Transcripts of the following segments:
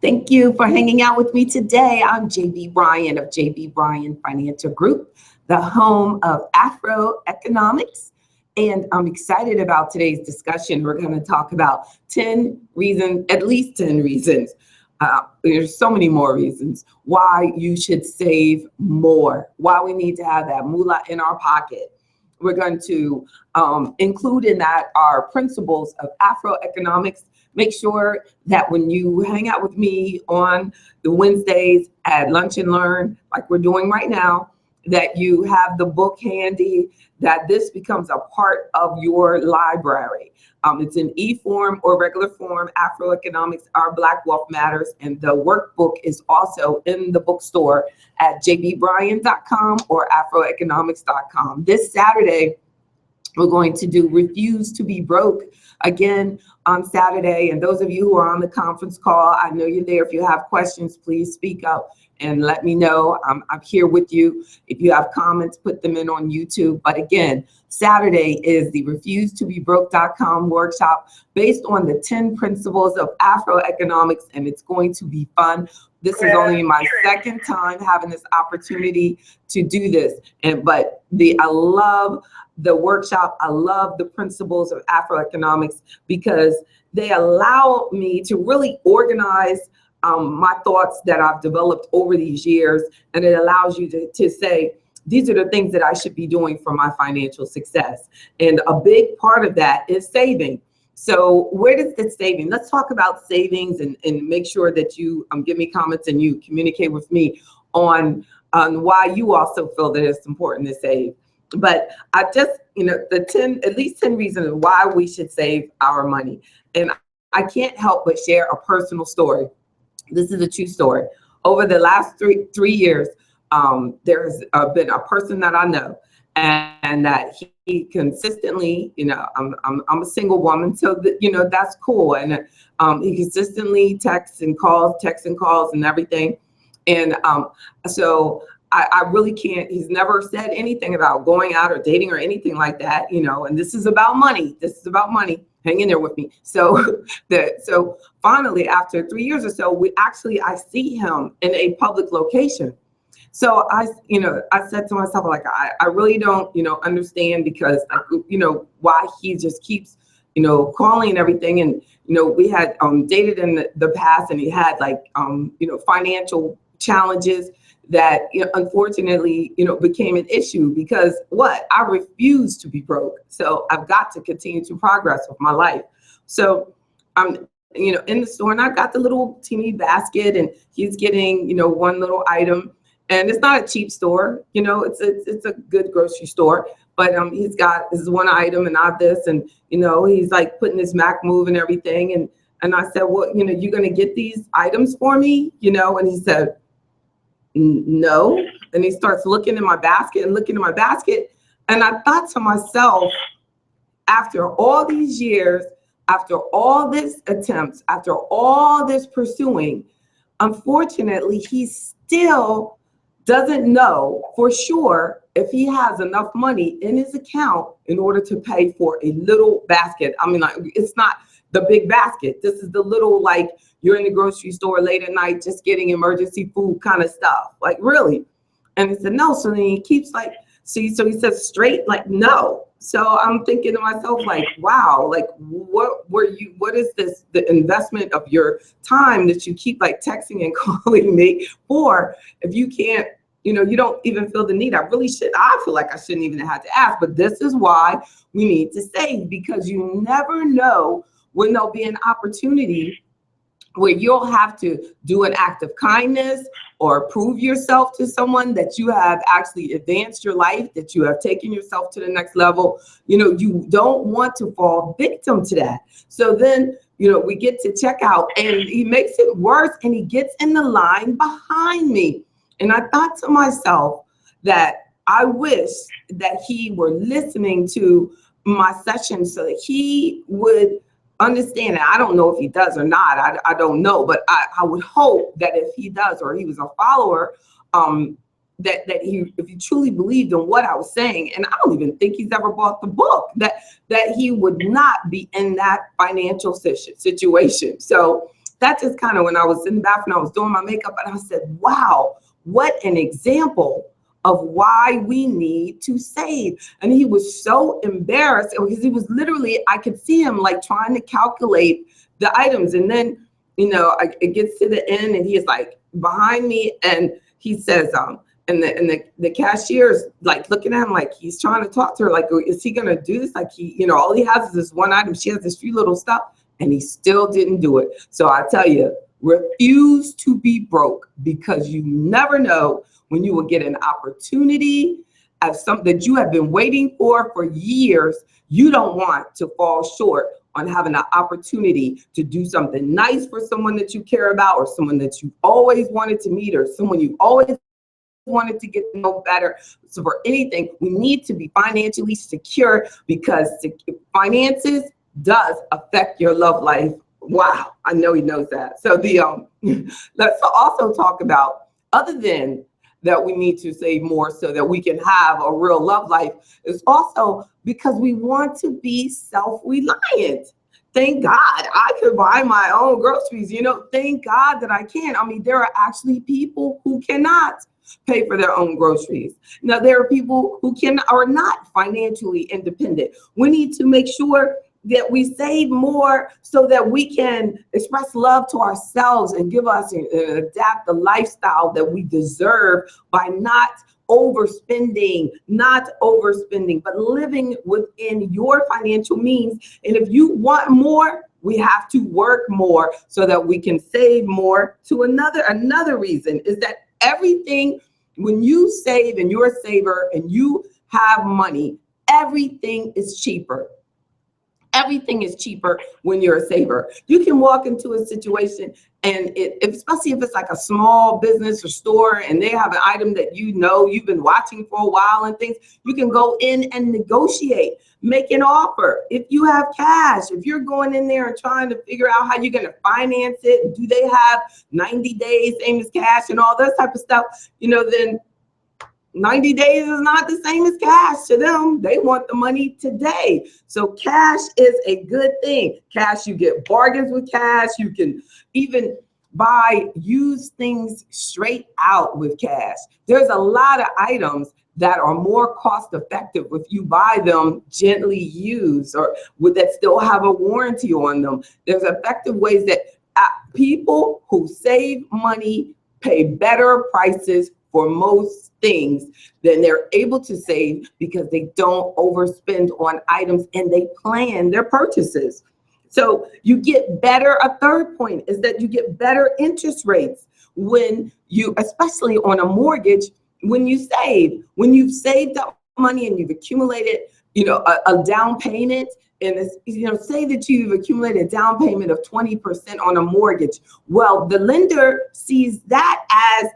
Thank you for hanging out with me today. I'm JB Bryan of JB Bryan Financial Group, the home of AfroEconomics. And I'm excited about today's discussion. We're going to talk about 10 reasons, at least 10 reasons. There's so many more reasons why you should save more, why we need to have that moolah in our pocket. We're going to include in that our principles of AfroEconomics. Make sure that when you hang out with me on the Wednesdays at Lunch and Learn, like we're doing right now, that you have the book handy, that this becomes a part of your library. It's in e-form or regular form, AfroEconomics, Our Black Wealth Matters, and the workbook is also in the bookstore at jbbryan.com or afroeconomics.com. This Saturday, we're going to do Refuse to be Broke again on Saturday. And those of you who are on the conference call, I know you're there. If you have questions, please speak up and let me know. I'm here with you. If you have comments, put them in on YouTube. But again, Saturday is the refusetobebroke.com workshop based on the 10 principles of AfroEconomics, and it's going to be fun. This is only my second time having this opportunity to do this. But I love the workshop. I love the principles of AfroEconomics because they allow me to really organize my thoughts that I've developed over these years. And it allows you to say, these are the things that I should be doing for my financial success. And a big part of that is saving. So where does this saving? Let's talk about savings and make sure that you give me comments and you communicate with me on why you also feel that it's important to save. But I just, at least 10 reasons why we should save our money. And I can't help but share a personal story. This is a true story. Over the last three years, there's been a person that I know, and that he consistently, I'm a single woman, so that's cool. And he consistently texts and calls and everything. And so I really can't, he's never said anything about going out or dating or anything like that, and this is about money. Hang in there with me. So finally, after 3 years or so, I see him in a public location. So I said to myself, like, I really don't, understand because, why he just keeps, calling and everything. And, we had dated in the past, and he had financial challenges that unfortunately, became an issue because I refuse to be broke. So I've got to continue to progress with my life. So I'm, in the store, and I've got the little teeny basket, and he's getting, one little item. And it's not a cheap store, it's a good grocery store, but he's got this one item and not this, and he's like putting his Mac move and everything, and I said, well, you're gonna get these items for me, and he said, no, and he starts looking in my basket, and I thought to myself, after all these years, after all this attempts, after all this pursuing, unfortunately, he still doesn't know for sure if he has enough money in his account in order to pay for a little basket. I mean, it's not the big basket. This is the little, like, you're in the grocery store late at night just getting emergency food kind of stuff. Like, really? And he said, no. So then he keeps so he says straight, like, no. So I'm thinking to myself, like, wow, like, what is this, the investment of your time that you keep texting and calling me for if you can't, you don't even feel the need. I feel like I shouldn't even have had to ask, but this is why we need to save, because you never know when there'll be an opportunity where you'll have to do an act of kindness or prove yourself to someone that you have actually advanced your life, that you have taken yourself to the next level. You don't want to fall victim to that. So then, we get to checkout and he makes it worse, and he gets in the line behind me. And I thought to myself that I wish that he were listening to my session so that he would understand it. I don't know if he does or not. I don't know, but I would hope that if he does, or he was a follower, if he truly believed in what I was saying, and I don't even think he's ever bought the book, that he would not be in that financial situation. So that just kind of, when I was in the bathroom, I was doing my makeup, and I said, wow, what an example of why we need to save. And he was so embarrassed because he was literally, I could see him like trying to calculate the items. And then, it gets to the end, and he is like behind me, and he says, and the cashier's like looking at him like he's trying to talk to her, like, is he gonna do this? Like, he, all he has is this one item. She has this few little stuff, and he still didn't do it. So I tell you, refuse to be broke, because you never know when you will get an opportunity of something that you have been waiting for years. You don't want to fall short on having an opportunity to do something nice for someone that you care about, or someone that you always wanted to meet, or someone you always wanted to get to know better. So for anything, we need to be financially secure, because finances does affect your love life. Wow, I know he knows that. So let's also talk about, other than that we need to save more so that we can have a real love life, is also because we want to be self-reliant. Thank God I could buy my own groceries. Thank God that I can. I mean, there are actually people who cannot pay for their own groceries. Now, there are people who are not financially independent. We need to make sure that we save more so that we can express love to ourselves and give us and adapt the lifestyle that we deserve by not overspending, but living within your financial means. And if you want more, we have to work more so that we can save more. To another reason is that everything, when you save and you're a saver and you have money, everything is cheaper. Everything is cheaper when you're a saver. You can walk into a situation, and especially if it's like a small business or store, and they have an item that you've been watching for a while and things, you can go in and negotiate, make an offer. If you have cash, if you're going in there and trying to figure out how you're going to finance it, do they have 90 days, same as cash and all that type of stuff, then 90 days is not the same as cash to them. They want the money today. So cash is a good thing. Cash, you get bargains with cash. You can even buy used things straight out with cash. There's a lot of items that are more cost effective if you buy them gently used, or that still have a warranty on them. There's effective ways that people who save money pay better prices for most things than they're able to save, because they don't overspend on items and they plan their purchases. So you get better. A third point is that you get better interest rates when you, especially on a mortgage, when you save. When you've saved up money and you've accumulated, a down payment, and it's, say that you've accumulated a down payment of 20% on a mortgage. Well, the lender sees that as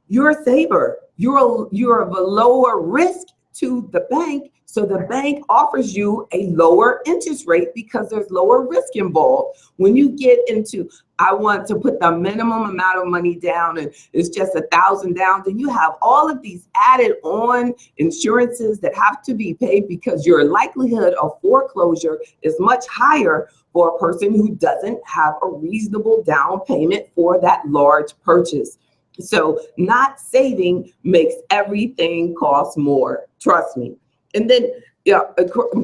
you're a saver. You're of a lower risk to the bank, so the bank offers you a lower interest rate because there's lower risk involved. When you get into, I want to put the minimum amount of money down, and it's just $1,000 down, then you have all of these added on insurances that have to be paid, because your likelihood of foreclosure is much higher for a person who doesn't have a reasonable down payment for that large purchase. So not saving makes everything cost more, trust me. And then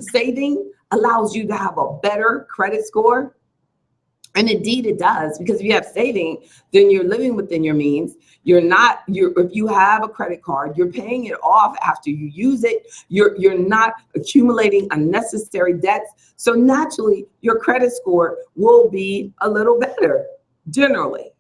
saving allows you to have a better credit score. And indeed it does, because if you have saving, then you're living within your means. If you have a credit card, you're paying it off after you use it. You're not accumulating unnecessary debts. So naturally, your credit score will be a little better, generally.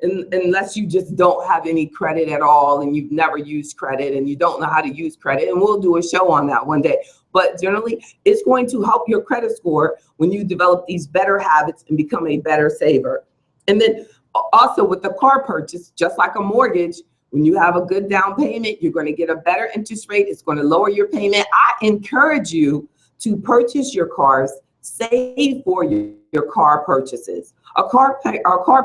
Unless you just don't have any credit at all, and you've never used credit and you don't know how to use credit. And we'll do a show on that one day. But generally, it's going to help your credit score when you develop these better habits and become a better saver. And then also with the car purchase, just like a mortgage, when you have a good down payment, you're going to get a better interest rate. It's going to lower your payment. I encourage you to purchase your cars, save for your car purchases. A car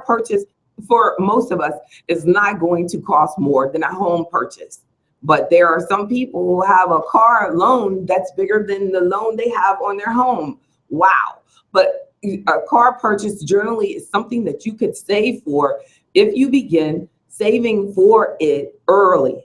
purchase for most of us is not going to cost more than a home purchase. But there are some people who have a car loan that's bigger than the loan they have on their home. Wow. But a car purchase generally is something that you could save for if you begin saving for it early.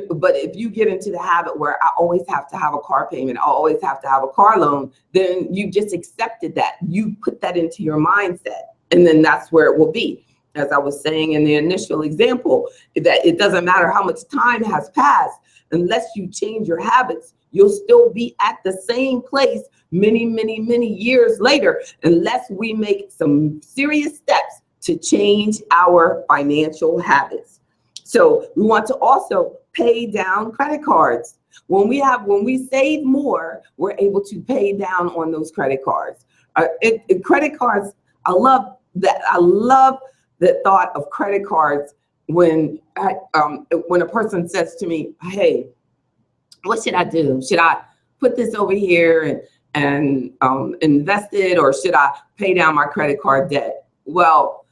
But if you get into the habit where I always have to have a car payment, I always have to have a car loan, then you just accepted that. You put that into your mindset, and then that's where it will be. As I was saying in the initial example, that it doesn't matter how much time has passed, unless you change your habits, you'll still be at the same place many, many, many years later, unless we make some serious steps to change our financial habits. So we want to also pay down credit cards. When we save more, we're able to pay down on those credit cards. Credit cards, I love that. I love the thought of credit cards when a person says to me, "Hey, what should I do? Should I put this over here and invest it, or should I pay down my credit card debt?" Well,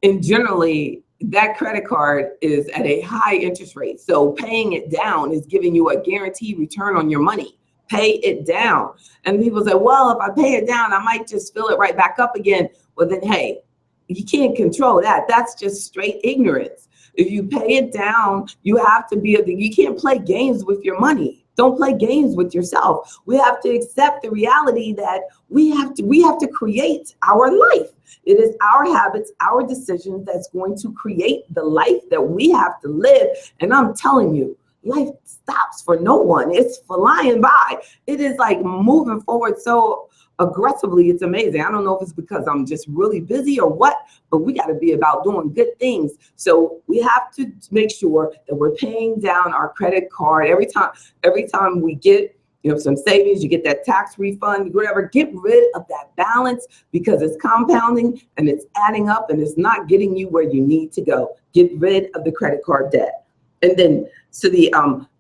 and generally, that credit card is at a high interest rate. So paying it down is giving you a guaranteed return on your money. Pay it down. And people say, well, if I pay it down, I might just fill it right back up again. Well, then, hey, you can't control that. That's just straight ignorance. If you pay it down, you have to you can't play games with your money. Don't play games with yourself. We have to accept the reality that we have to create our life. It is our habits, our decisions that's going to create the life that we have to live. And I'm telling you, life stops for no one. It's flying by. It is like moving forward so aggressively. It's amazing. I don't know if it's because I'm just really busy or what, but we got to be about doing good things. So we have to make sure that we're paying down our credit card every time we get some savings, you get that tax refund, whatever. Get rid of that balance, because it's compounding and it's adding up and it's not getting you where you need to go. Get rid of the credit card debt. And then,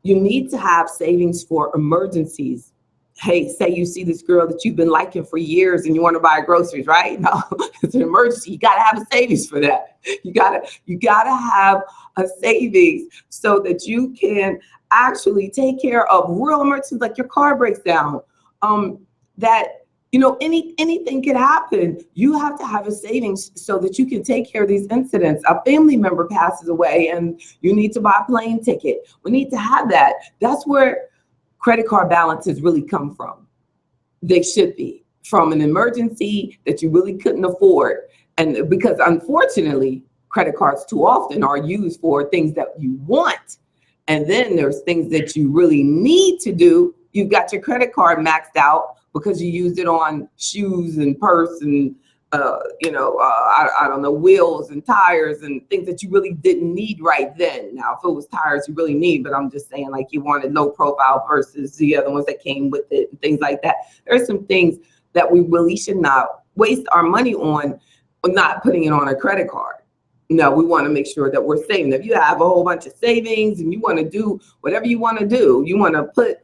you need to have savings for emergencies. Hey, say you see this girl that you've been liking for years and you want to buy groceries, right? No, it's an emergency. You got to have a savings for that. You gotta have a savings so that you can actually take care of real emergencies, like your car breaks down. Anything can happen. You have to have a savings so that you can take care of these incidents. A family member passes away and you need to buy a plane ticket. We need to have that. That's where credit card balances really come from. They should be from an emergency that you really couldn't afford. And because unfortunately, credit cards too often are used for things that you want. And then there's things that you really need to do. You've got your credit card maxed out because you used it on shoes and purse and I don't know, wheels and tires and things that you really didn't need right then. Now, if it was tires you really need, but I'm just saying, like, you wanted low profile versus the other ones that came with it and things like that. There's some things that we really should not waste our money on, not putting it on a credit card. No, we want to make sure that we're saving. If you have a whole bunch of savings and you want to do whatever you want to do, you want to put,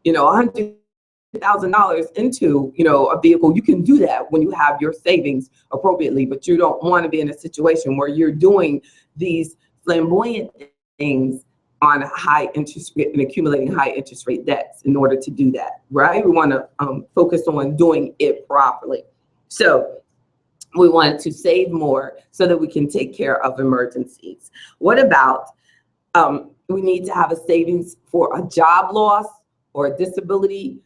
$100,000 into, a vehicle, you can do that when you have your savings appropriately, but you don't want to be in a situation where you're doing these flamboyant things on high interest rate and accumulating high interest rate debts in order to do that, right? We want to focus on doing it properly. So we want to save more so that we can take care of emergencies. What about we need to have a savings for a job loss or a disability?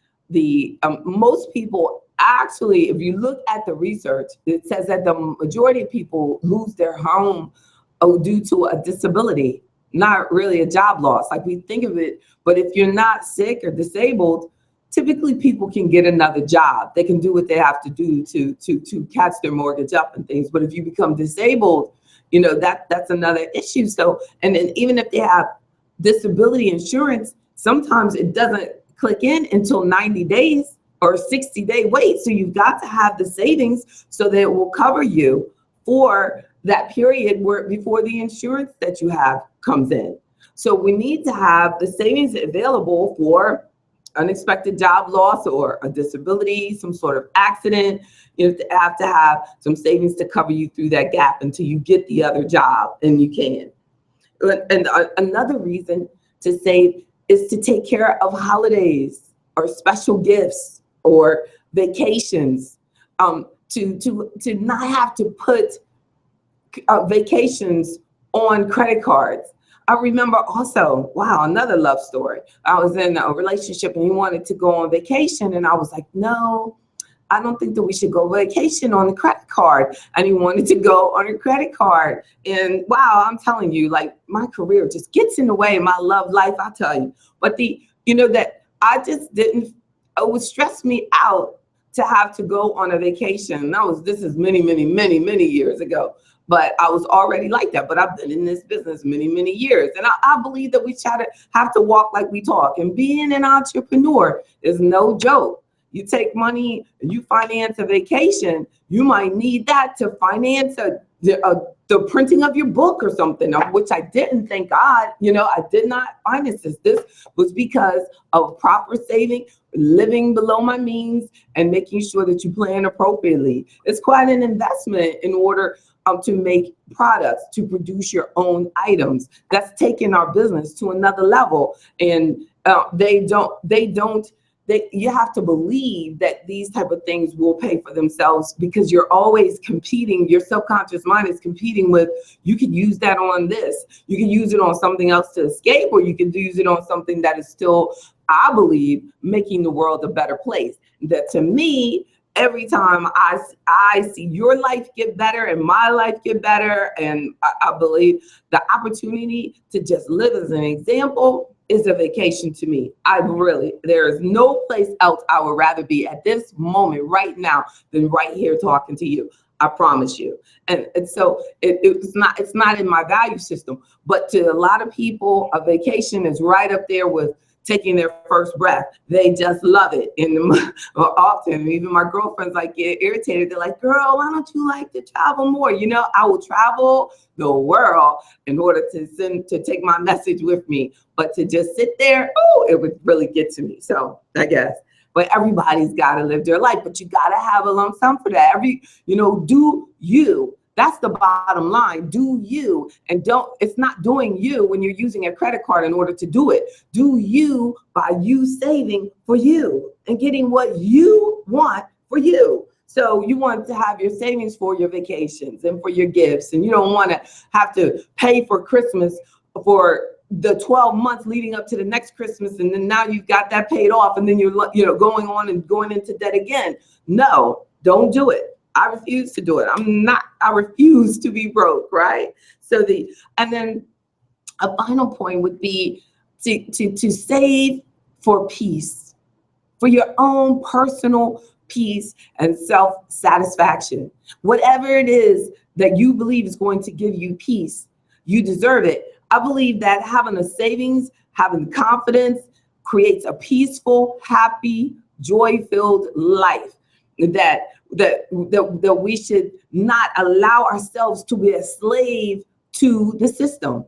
Most people actually, if you look at the research, it says that the majority of people lose their home due to a disability, not really a job loss. Like we think of it, but if you're not sick or disabled, typically people can get another job. They can do what they have to do to catch their mortgage up and things. But if you become disabled, that's another issue. So, and then even if they have disability insurance, sometimes it doesn't click in until 90 days or 60-day wait. So you've got to have the savings so that it will cover you for that period before the insurance that you have comes in. So we need to have the savings available for unexpected job loss or a disability, some sort of accident. You have to have some savings to cover you through that gap until you get the other job, and you can. And another reason to save is to take care of holidays or special gifts or vacations. to not have to put vacations on credit cards. I remember also, wow, another love story. I was in a relationship and he wanted to go on vacation, and I was like, no, I don't think that we should go vacation on the credit card. And he wanted to go on a credit card. And wow, I'm telling you, like, my career just gets in the way of my love life, I tell you. But that I just didn't, it would stress me out to have to go on a vacation. This is many, many, many, many years ago. But I was already like that. But I've been in this business many, many years. And I believe that we have to walk like we talk. And being an entrepreneur is no joke. You take money and you finance a vacation, you might need that to finance the printing of your book or something, of which I didn't, thank God. I did not finance this. This was because of proper saving, living below my means, and making sure that you plan appropriately. It's quite an investment in order to make products, to produce your own items. That's taking our business to another level. And you have to believe that these type of things will pay for themselves, because you're always competing. Your subconscious mind is competing with, you could use that on this. You can use it on something else to escape, or you can use it on something that is still, I believe, making the world a better place. That, to me, every time I see your life get better and my life get better, and I believe the opportunity to just live as an example is a vacation to me. There is no place else I would rather be at this moment right now than right here talking to you. I promise you. And so it's not in my value system, but to a lot of people, a vacation is right up there with taking their first breath. They just love it. And often, even my girlfriends get irritated. They're like, girl, why don't you like to travel more? I will travel the world in order to take my message with me. But to just sit there, it would really get to me. So I guess. But everybody's got to live their life. But you got to have a lump sum for that. Do you. That's the bottom line. Do you, and it's not doing you when you're using a credit card in order to do it. Do you by you saving for you and getting what you want for you. So you want to have your savings for your vacations and for your gifts, and you don't want to have to pay for Christmas for the 12 months leading up to the next Christmas, and then now you've got that paid off, and then you're going on and going into debt again. No, don't do it. I refuse to do it. I refuse to be broke, right? And then a final point would be to save for peace, for your own personal peace and self-satisfaction. Whatever it is that you believe is going to give you peace, you deserve it. I believe that having a savings, having confidence creates a peaceful, happy, joy-filled life. That we should not allow ourselves to be a slave to the system.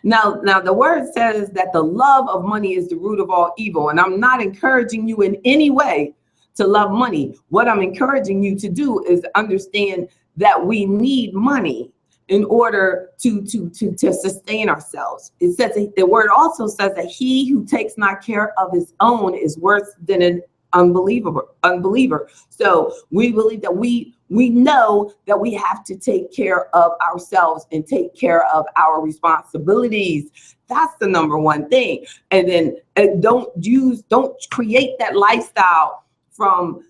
Now the word says that the love of money is the root of all evil, and I'm not encouraging you in any way to love money. What I'm encouraging you to do is understand that we need money in order to sustain ourselves. It says, the word also says that he who takes not care of his own is worse than an unbeliever. So we believe that we know that we have to take care of ourselves and take care of our responsibilities. That's the number one thing. And then don't create that lifestyle from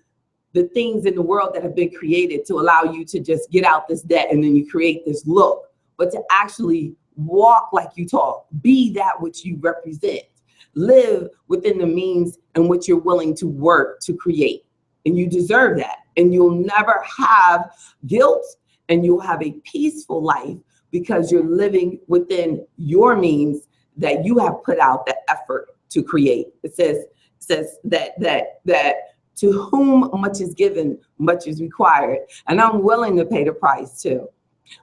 the things in the world that have been created to allow you to just get out this debt and then you create this look, but to actually walk like you talk, be that which you represent. Live within the means in which you're willing to work to create. And you deserve that. And you'll never have guilt, and you'll have a peaceful life because you're living within your means that you have put out the effort to create. It says that to whom much is given, much is required. And I'm willing to pay the price too.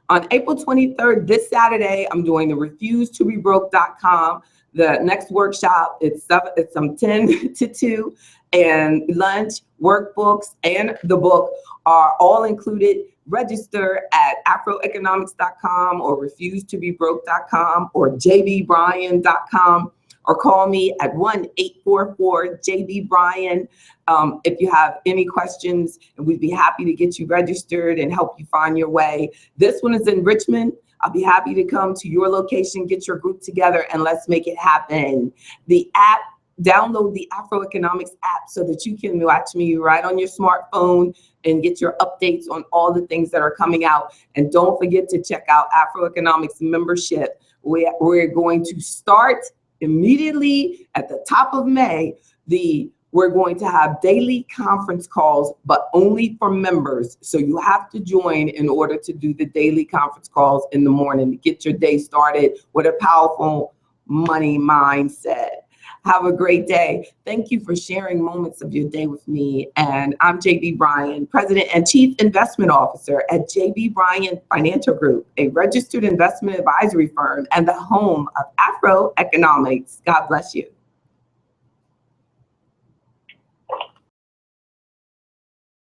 On April 23rd, this Saturday, I'm doing the refusetobebroke.com. The next workshop, it's from 10 to 2, and lunch, workbooks, and the book are all included. Register at AfroEconomics.com or refusetobebroke.com or jbbryan.com or call me at 1-844-JB-Bryan if you have any questions, and we'd be happy to get you registered and help you find your way. This one is in Richmond. I'll be happy to come to your location, get your group together, and let's make it happen. The app, download the AfroEconomics app so that you can watch me right on your smartphone and get your updates on all the things that are coming out. And don't forget to check out AfroEconomics membership. We're going to start immediately at the top of May. We're going to have daily conference calls, but only for members. So you have to join in order to do the daily conference calls in the morning to get your day started with a powerful money mindset. Have a great day. Thank you for sharing moments of your day with me. And I'm JB Bryan, President and Chief Investment Officer at JB Bryan Financial Group, a registered investment advisory firm and the home of AfroEconomics. God bless you.